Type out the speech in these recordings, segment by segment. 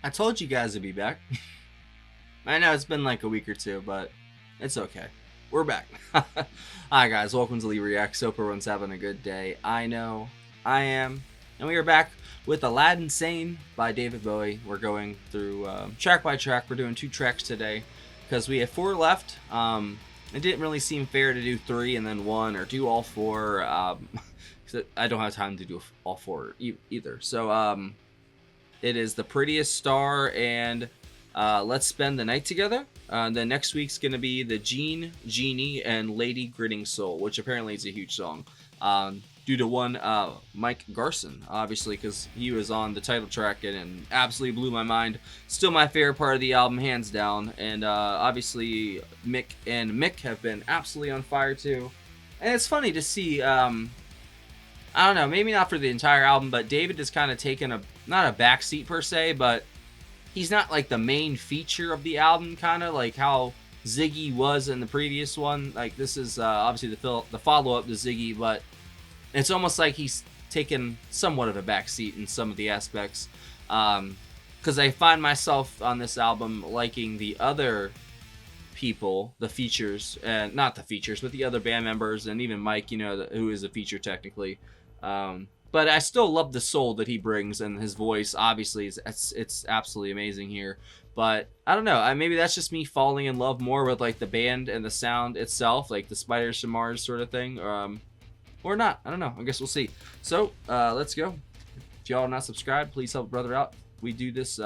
I told you guys to be back. I know it's been like a week or two, but it's okay. We're back. Hi guys, welcome to Lee Reacts. Hope everyone's having a good day. I know I am. And we are back with Aladdin Sane by David Bowie. We're going through track by track. We're doing 2 tracks today because we have 4 left. It didn't really seem fair to do 3 and then 1 or do all 4. I don't have time to do all 4 either. So it is the Prettiest Star and Let's Spend the Night Together. Then next week's going to be the Genie, and Lady Gritting Soul, which apparently is a huge song. Due to one Mike Garson, obviously, because he was on the title track and absolutely blew my mind. Still my favorite part of the album, hands down. And obviously Mick and Mick have been absolutely on fire too. And it's funny to see, I don't know, maybe not for the entire album, but David has kind of taken not a backseat per se, but he's not like the main feature of the album, kind of like how Ziggy was in the previous one. Like this is obviously the follow-up to Ziggy, but it's almost like he's taken somewhat of a backseat in some of the aspects. Because I find myself on this album liking the other people, the features, and not the features, but the other band members, and even Mike, you know, who is a feature technically. But I still love the soul that he brings, and his voice obviously it's absolutely amazing here. But I don't know, maybe that's just me falling in love more with like the band and the sound itself, like the Spiders from Mars sort of thing, or not. I don't know. I guess we'll see. So let's go. If y'all are not subscribed, please help a brother out. We do this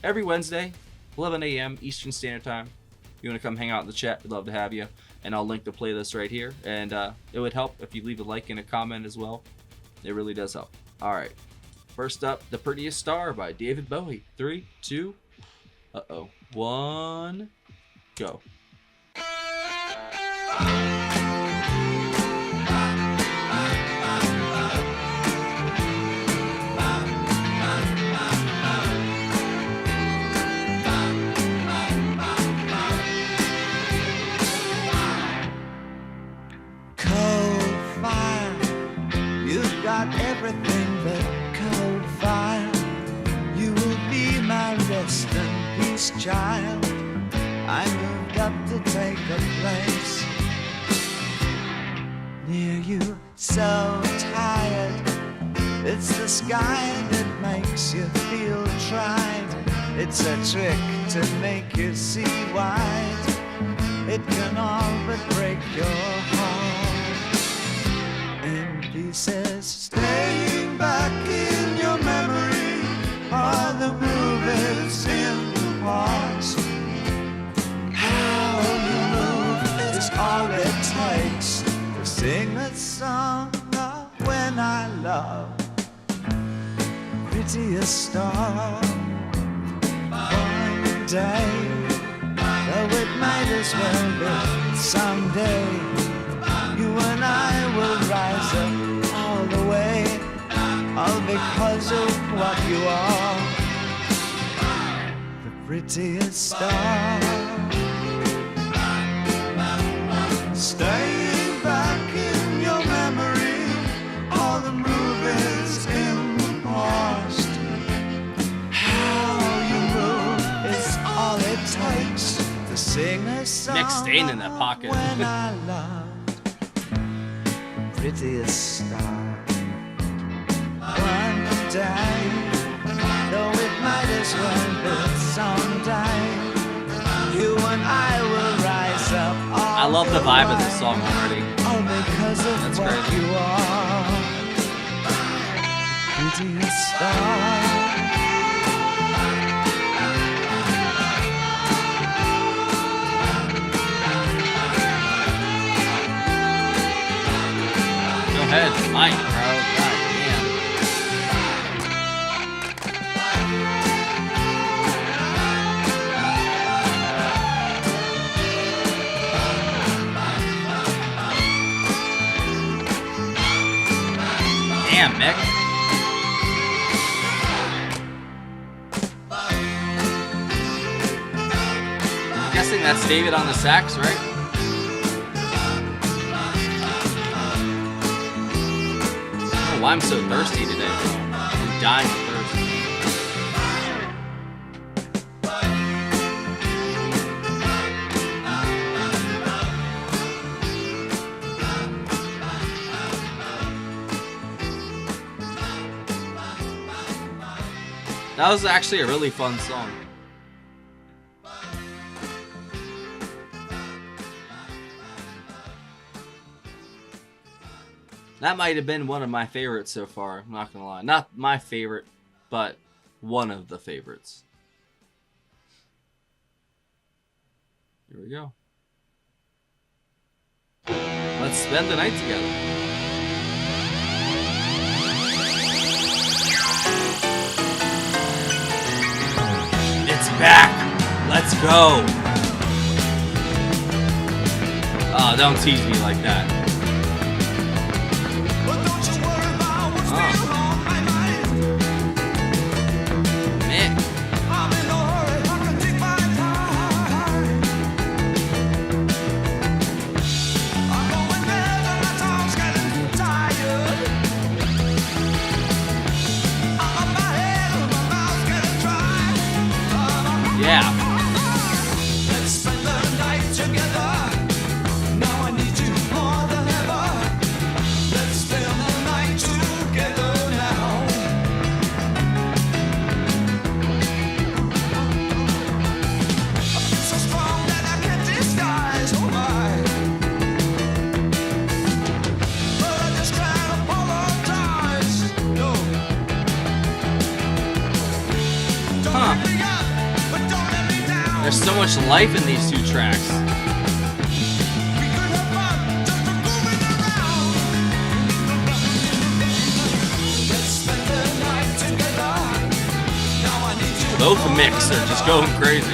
every Wednesday, 11 a.m. Eastern Standard Time. If you want to come hang out in the chat, we'd love to have you. And I'll link the playlist right here. And it would help if you leave a like and a comment as well. It really does help. All right. First up, The Prettiest Star by David Bowie. 3, 2, 1, go. Everything but cold fire. You will be my rest and peace, child. I moved up to take a place near you, so tired. It's the sky that makes you feel tried. It's a trick to make you see wide. It can all but break your heart in pieces. Staying back in your memory are the movies in the past. How you move is all it takes to sing a song of when I love. Prettiest star. One day, though it might as well be someday, you and I will rise up all the way, all because of what you are, the prettiest star. Staying back in your memory, all the movies in the past. How you move is all it takes to sing a song. Nick staying in that pocket. When I loved prettiest star. One day, though it might as well be someday, you and I will rise up. I love the vibe of this song already. All because of That's what great. you are, prettiest star. Go ahead, Mike, bro. God damn. Damn, Mick. I'm guessing that's David on the sax, right? Oh, I'm so thirsty today. I'm dying of thirst. That was actually a really fun song. That might have been one of my favorites so far. I'm not gonna lie. Not my favorite, but one of the favorites. Here we go. Let's spend the night together. It's back. Let's go. Oh, don't tease me like that. Yeah. Let's spend the night together. Now I need you more than ever. Let's spend the night together now. I feel so strong that I can't disguise, oh my. But I just can't apologize, no. Don't let me up. There's so much life in these two tracks. Both mix are just going crazy. You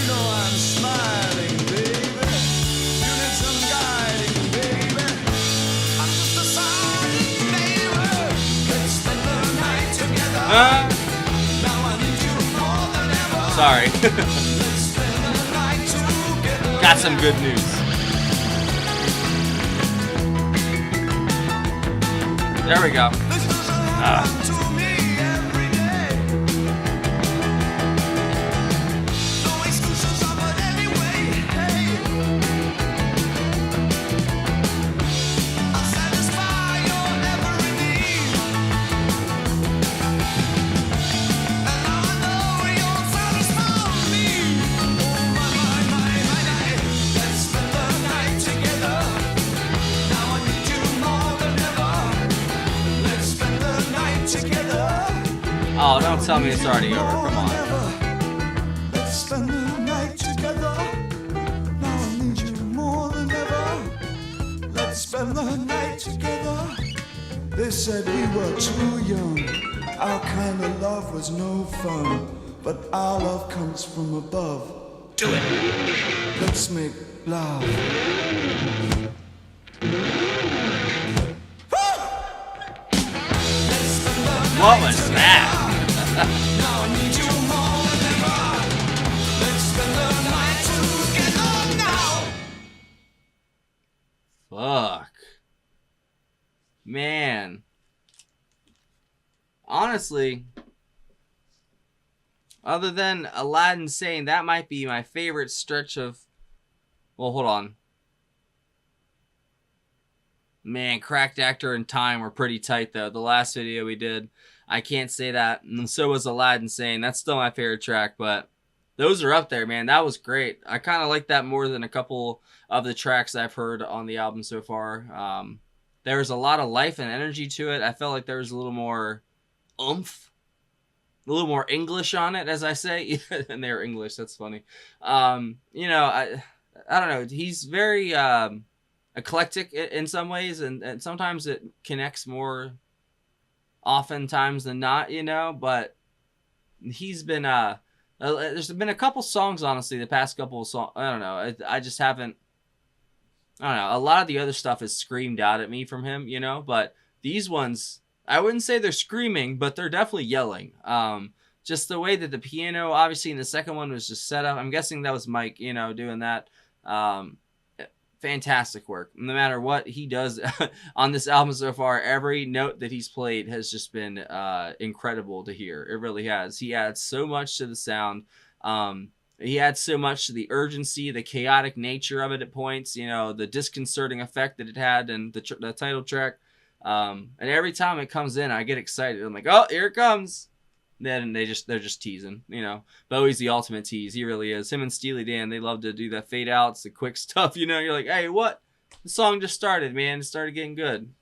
know I'm smiling, baby. You need some guiding, baby. I'm just a silent neighbor. Let's spend the night together. Now I need you more than ever. Sorry. Let's spend the night together. Got some good news. There we go. Oh, don't tell me it's already over. Come on. Let's spend the night together. Now I need you more than ever. Let's spend the night together. They said we were too young. Our kind of love was no fun. But our love comes from above. Do it. Let's make love. What was that? Now I need you more than ever. Let's spend the night together now. Fuck. Man. Honestly, other than Aladdin Sane, that might be my favorite stretch of... Well, hold on. Man, Cracked Actor and Time were pretty tight, though. The last video we did, I can't say that. And so was Aladdin Sane. That's still my favorite track, but those are up there, man. That was great. I kind of like that more than a couple of the tracks I've heard on the album so far. There was a lot of life and energy to it. I felt like there was a little more oomph, a little more English on it, as I say. And they're English. That's funny. You know, I don't know. He's very... eclectic in some ways, and sometimes it connects more oftentimes than not, you know, but he's been there's been a couple songs, honestly, the past couple of songs, I don't know, I just haven't, I don't know, a lot of the other stuff is screamed out at me from him, you know, but these ones, I wouldn't say they're screaming, but they're definitely yelling. Just the way that the piano, obviously in the second one, was just set up, I'm guessing that was Mike, you know, doing that. Fantastic work. No matter what he does on this album so far, every note that he's played has just been incredible to hear. It really has. He adds so much to the sound. He adds so much to the urgency, the chaotic nature of it at points, the disconcerting effect that it had in the title track. And every time it comes in, I get excited. I'm like, oh, here it comes. Then they're just teasing. Bowie's the ultimate tease. He really is. Him and Steely Dan, they love to do that fade outs, the quick stuff. You're like, hey, what? The song just started, man. It started getting good.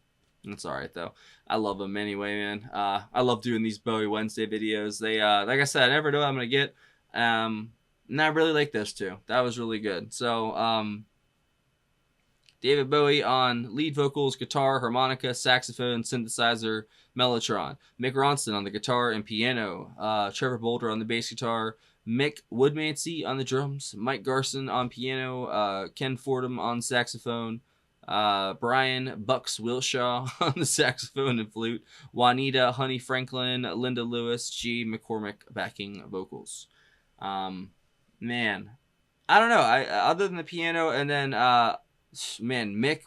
It's all right though. I love them anyway, man. I love doing these Bowie Wednesday videos. They, like I said, I never know what I'm gonna get. And I really like this too. That was really good. So, David Bowie on lead vocals, guitar, harmonica, saxophone, synthesizer, mellotron. Mick Ronson on the guitar and piano. Trevor Bolder on the bass guitar. Mick Woodmansey on the drums. Mike Garson on piano. Ken Fordham on saxophone. Brian Bucks Wilshaw on the saxophone and flute. Juanita Honey Franklin. Linda Lewis. G. McCormick backing vocals. Man, I don't know. Other than the piano, and then Mick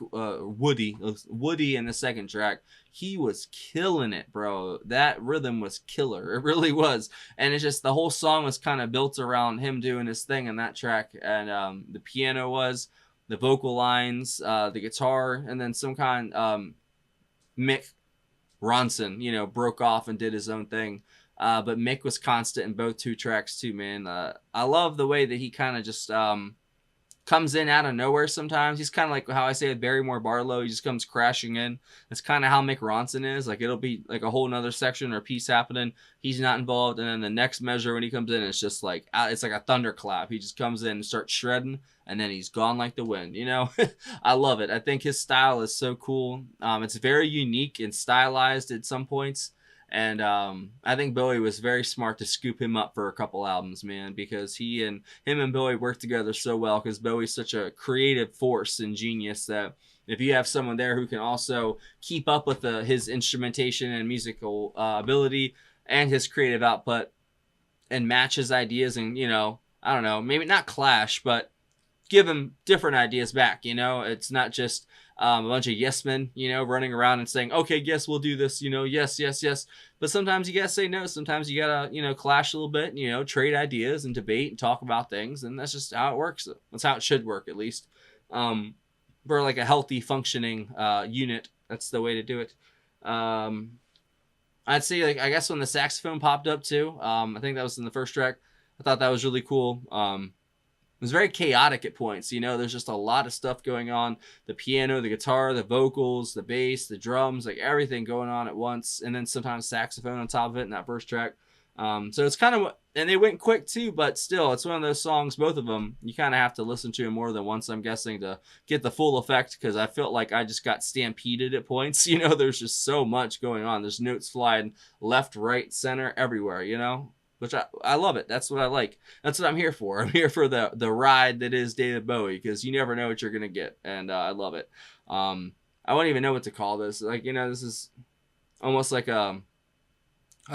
Woody in the second track, he was killing it, bro. That rhythm was killer. It really was, and it's just the whole song was kind of built around him doing his thing in that track, and the piano was the vocal lines, the guitar, and then some kind Mick Ronson, broke off and did his own thing. But Mick was constant in both two tracks too, man. I love the way that he kind of just comes in out of nowhere sometimes. He's kind of like how I say with Barrymore Barlow. He just comes crashing in. That's kind of how Mick Ronson is. Like, it'll be like a whole nother section or piece happening. He's not involved. And then the next measure when he comes in, it's just like, it's like a thunderclap. He just comes in and starts shredding, and then he's gone like the wind, I love it. I think his style is so cool. It's very unique and stylized at some points. And I think Bowie was very smart to scoop him up for a couple albums, man, because him and Bowie worked together so well, because Bowie's such a creative force and genius that if you have someone there who can also keep up with his instrumentation and musical ability and his creative output and match his ideas and, I don't know, maybe not clash, but give him different ideas back, It's not just a bunch of yes men, running around and saying, okay, yes, we'll do this, yes, yes, yes. But sometimes you gotta say no. Sometimes you gotta, clash a little bit, trade ideas and debate and talk about things. And that's just how it works. That's how it should work, at least. For like a healthy functioning unit, that's the way to do it. I'd say, like, I guess when the saxophone popped up too, I think that was in the first track. I thought that was really cool. It was very chaotic at points. There's just a lot of stuff going on. The piano, the guitar, the vocals, the bass, the drums, like everything going on at once. And then sometimes saxophone on top of it in that first track. So it's kind of, and they went quick too, but still, it's one of those songs, both of them, you kind of have to listen to them more than once, I'm guessing, to get the full effect, because I felt like I just got stampeded at points. There's just so much going on. There's notes flying left, right, center, everywhere, which I love it. That's what I like. That's what I'm here for. I'm here for the ride that is David Bowie, because you never know what you're going to get, and I love it. I wouldn't even know what to call this. Like, this is almost like a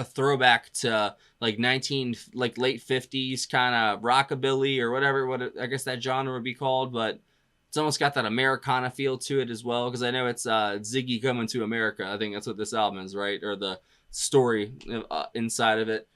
throwback to like late 50s kind of rockabilly or whatever, I guess that genre would be called, but it's almost got that Americana feel to it as well, because I know it's Ziggy Coming to America. I think that's what this album is, right? Or the story inside of it.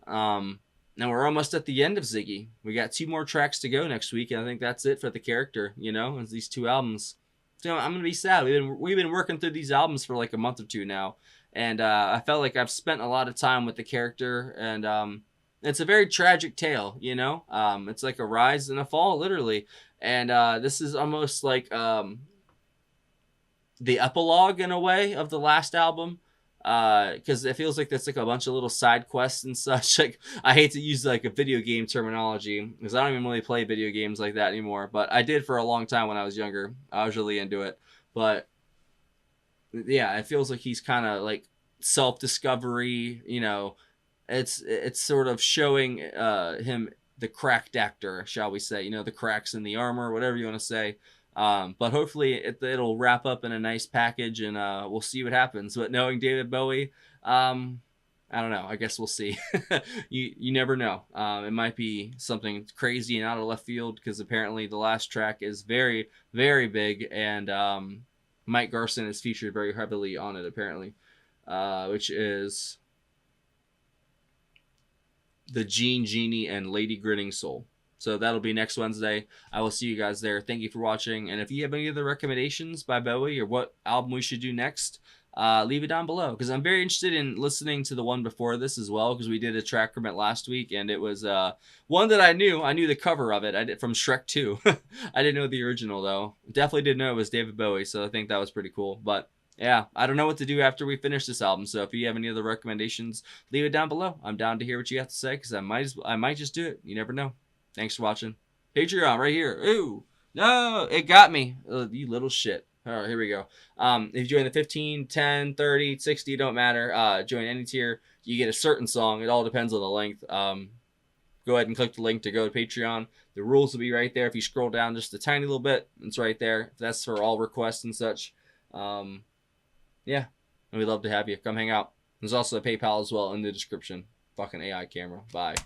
Now we're almost at the end of Ziggy. We got 2 more tracks to go next week, and I think that's it for the character, it's these 2 albums. So I'm gonna be sad. We've been working through these albums for like a month or 2 now, and I felt like I've spent a lot of time with the character, and it's a very tragic tale, it's like a rise and a fall, literally, and this is almost like the epilogue in a way of the last album. Because it feels like there's like a bunch of little side quests and such. Like, I hate to use like a video game terminology, because I don't even really play video games like that anymore, but I did for a long time when I was younger. I was really into it, but yeah, it feels like he's kind of like self-discovery. It's sort of showing him the cracked actor, shall we say, the cracks in the armor, whatever you want to say. But hopefully it'll wrap up in a nice package, and we'll see what happens. But knowing David Bowie, I don't know. I guess we'll see. You never know. It might be something crazy and out of left field, because apparently the last track is very, very big, and Mike Garson is featured very heavily on it, apparently, which is the Gene Genie and Lady Grinning Soul. So that'll be next Wednesday. I will see you guys there. Thank you for watching. And if you have any other recommendations by Bowie or what album we should do next, leave it down below. Because I'm very interested in listening to the one before this as well. Because we did a track from it last week. And it was one that I knew. I knew the cover of it. I did from Shrek 2. I didn't know the original, though. Definitely didn't know it was David Bowie. So I think that was pretty cool. But yeah, I don't know what to do after we finish this album. So if you have any other recommendations, leave it down below. I'm down to hear what you have to say. Because I might just do it. You never know. Thanks for watching. Patreon right here. Ooh. No, it got me. You little shit. All right, here we go. If you join the 15, 10, 30, 60, don't matter. Join any tier. You get a certain song. It all depends on the length. Go ahead and click the link to go to Patreon. The rules will be right there. If you scroll down just a tiny little bit, it's right there. That's for all requests and such. Yeah. And we'd love to have you. Come hang out. There's also a PayPal as well in the description. Fucking AI camera. Bye.